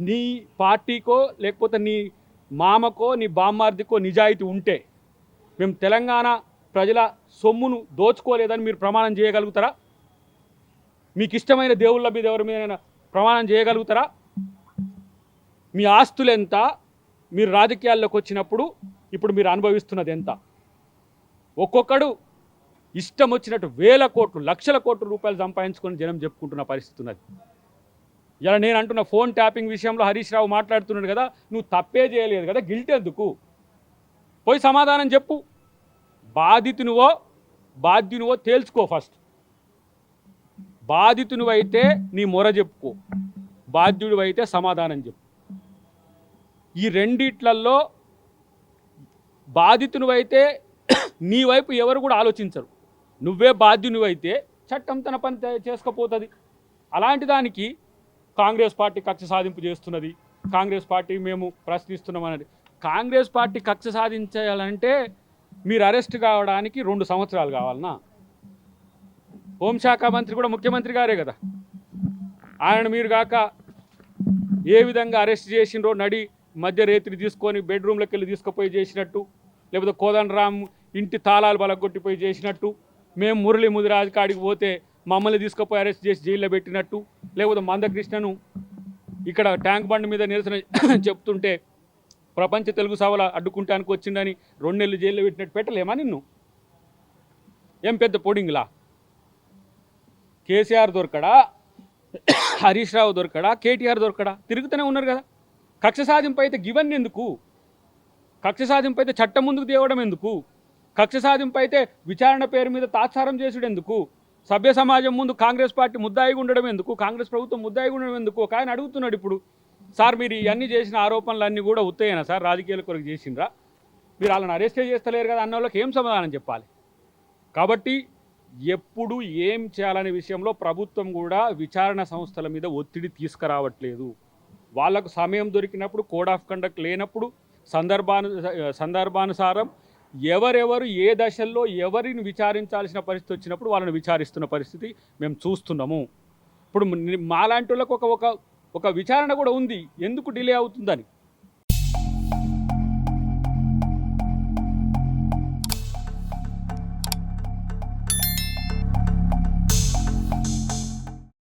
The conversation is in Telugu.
నీ పార్టీకో లేకపోతే నీ మామకో నీ బామ్మార్దికో నిజాయితీ ఉంటే మేము తెలంగాణ ప్రజల సొమ్మును దోచుకోలేదని మీరు ప్రమాణం చేయగలుగుతారా? మీకు ఇష్టమైన దేవుళ్ళ మీద ఎవరి మీద ప్రమాణం చేయగలుగుతారా? మీ ఆస్తులు ఎంత? మీరు రాజకీయాల్లోకి వచ్చినప్పుడు ఇప్పుడు మీరు అనుభవిస్తున్నది ఎంత? ఒక్కొక్కడు ఇష్టం వచ్చినట్టు వేల కోట్లు లక్షల కోట్ల రూపాయలు సంపాదించుకొని జనం చెప్పుకుంటున్న పరిస్థితి ఉన్నది. ఇలా నేను అంటున్న ఫోన్ ట్యాపింగ్ విషయంలో హరీష్ రావు మాట్లాడుతున్నాడు కదా, నువ్వు తప్పే చేయలేదు కదా, గిల్ట్ ఎందుకు? పోయి సమాధానం చెప్పు. బాధ్యునివో తేల్చుకో. ఫస్ట్ బాధితునివైతే నీ మొర చెప్పుకో, బాధ్యుడివైతే సమాధానం చెప్పు. ఈ రెండిట్లల్లో బాధితునివైతే నీ వైపు ఎవరు కూడా ఆలోచించరు. నువ్వే బాధ్యునివైతే చట్టం తన పని చేసుకపోతుంది. అలాంటి దానికి కాంగ్రెస్ పార్టీ కక్ష సాధింపు చేస్తున్నది, కాంగ్రెస్ పార్టీ మేము ప్రశ్నిస్తున్నామన్నది. కాంగ్రెస్ పార్టీ కక్ష సాధించాలంటే మీరు అరెస్ట్ కావడానికి 2 సంవత్సరాలు కావాలన్నా? హోంశాఖ మంత్రి కూడా ముఖ్యమంత్రి గారే కదా, ఆయనను మీరు కాక ఏ విధంగా అరెస్ట్ చేసిండ్రో నడి మధ్య రేతిని తీసుకొని బెడ్రూమ్లోకి వెళ్ళి తీసుకుపోయి చేసినట్టు, లేకపోతే కోదండరామ్ ఇంటి తాళాలు బలగొట్టిపోయి చేసినట్టు, మేము మురళి ముదిరాజు కాడికి పోతే మమ్మల్ని తీసుకుపోయి అరెస్ట్ చేసి జైల్లో పెట్టినట్టు, లేకపోతే మందకృష్ణను ఇక్కడ ట్యాంక్ బండ్ మీద నిరసన చెప్తుంటే ప్రపంచ తెలుగు సభలో అడ్డుకుంటానికి వచ్చిందని 2 నెలలు జైల్లో పెట్టినట్టు పెట్టలేమా నిన్ను? ఏం పెద్ద పొడింగ్లా? కేసీఆర్ దొరకడా, హరీష్ రావు దొరకడా, కేటీఆర్ దొరకడా? తిరుగుతూనే ఉన్నారు కదా. కక్ష సాధింపు అయితే గివన్నీ ఎందుకు? కక్ష సాధింపు అయితే చట్టం ముందుకు తేవడం ఎందుకు? కక్ష సాధింపు అయితే విచారణ పేరు మీద తాత్సారం చేసుడు ఎందుకు? సభ్య సమాజం ముందు కాంగ్రెస్ పార్టీ ముద్దాయిగా ఉండడం ఎందుకు? కాంగ్రెస్ ప్రభుత్వం ముద్దాయిగా ఉండడం ఎందుకు? ఒక ఆయన అడుగుతున్నాడు ఇప్పుడు, సార్ మీరు ఇవన్నీ చేసిన ఆరోపణలన్నీ కూడా ఉత్తయ్యేనా సార్, రాజకీయాల కొరకు చేసిండ్రా? మీరు వాళ్ళని అరెస్టే చేస్తలేరు కదా అన్న వాళ్ళకి ఏం సమాధానం చెప్పాలి? కాబట్టి ఎప్పుడు ఏం చేయాలనే విషయంలో ప్రభుత్వం కూడా విచారణ సంస్థల మీద ఒత్తిడి తీసుకురావట్లేదు. వాళ్లకు సమయం దొరికినప్పుడు, కోడ్ ఆఫ్ కండక్ట్ లేనప్పుడు, సందర్భానుసారం ఎవరెవరు ఏ దశల్లో ఎవరిని విచారించాల్సిన పరిస్థితి వచ్చినప్పుడు వాళ్ళని విచారిస్తున్న పరిస్థితి మేము చూస్తున్నాము. ఇప్పుడు మాలాంటి వాళ్ళకు ఒక విచారణ కూడా ఉంది, ఎందుకు డిలే అవుతుందని.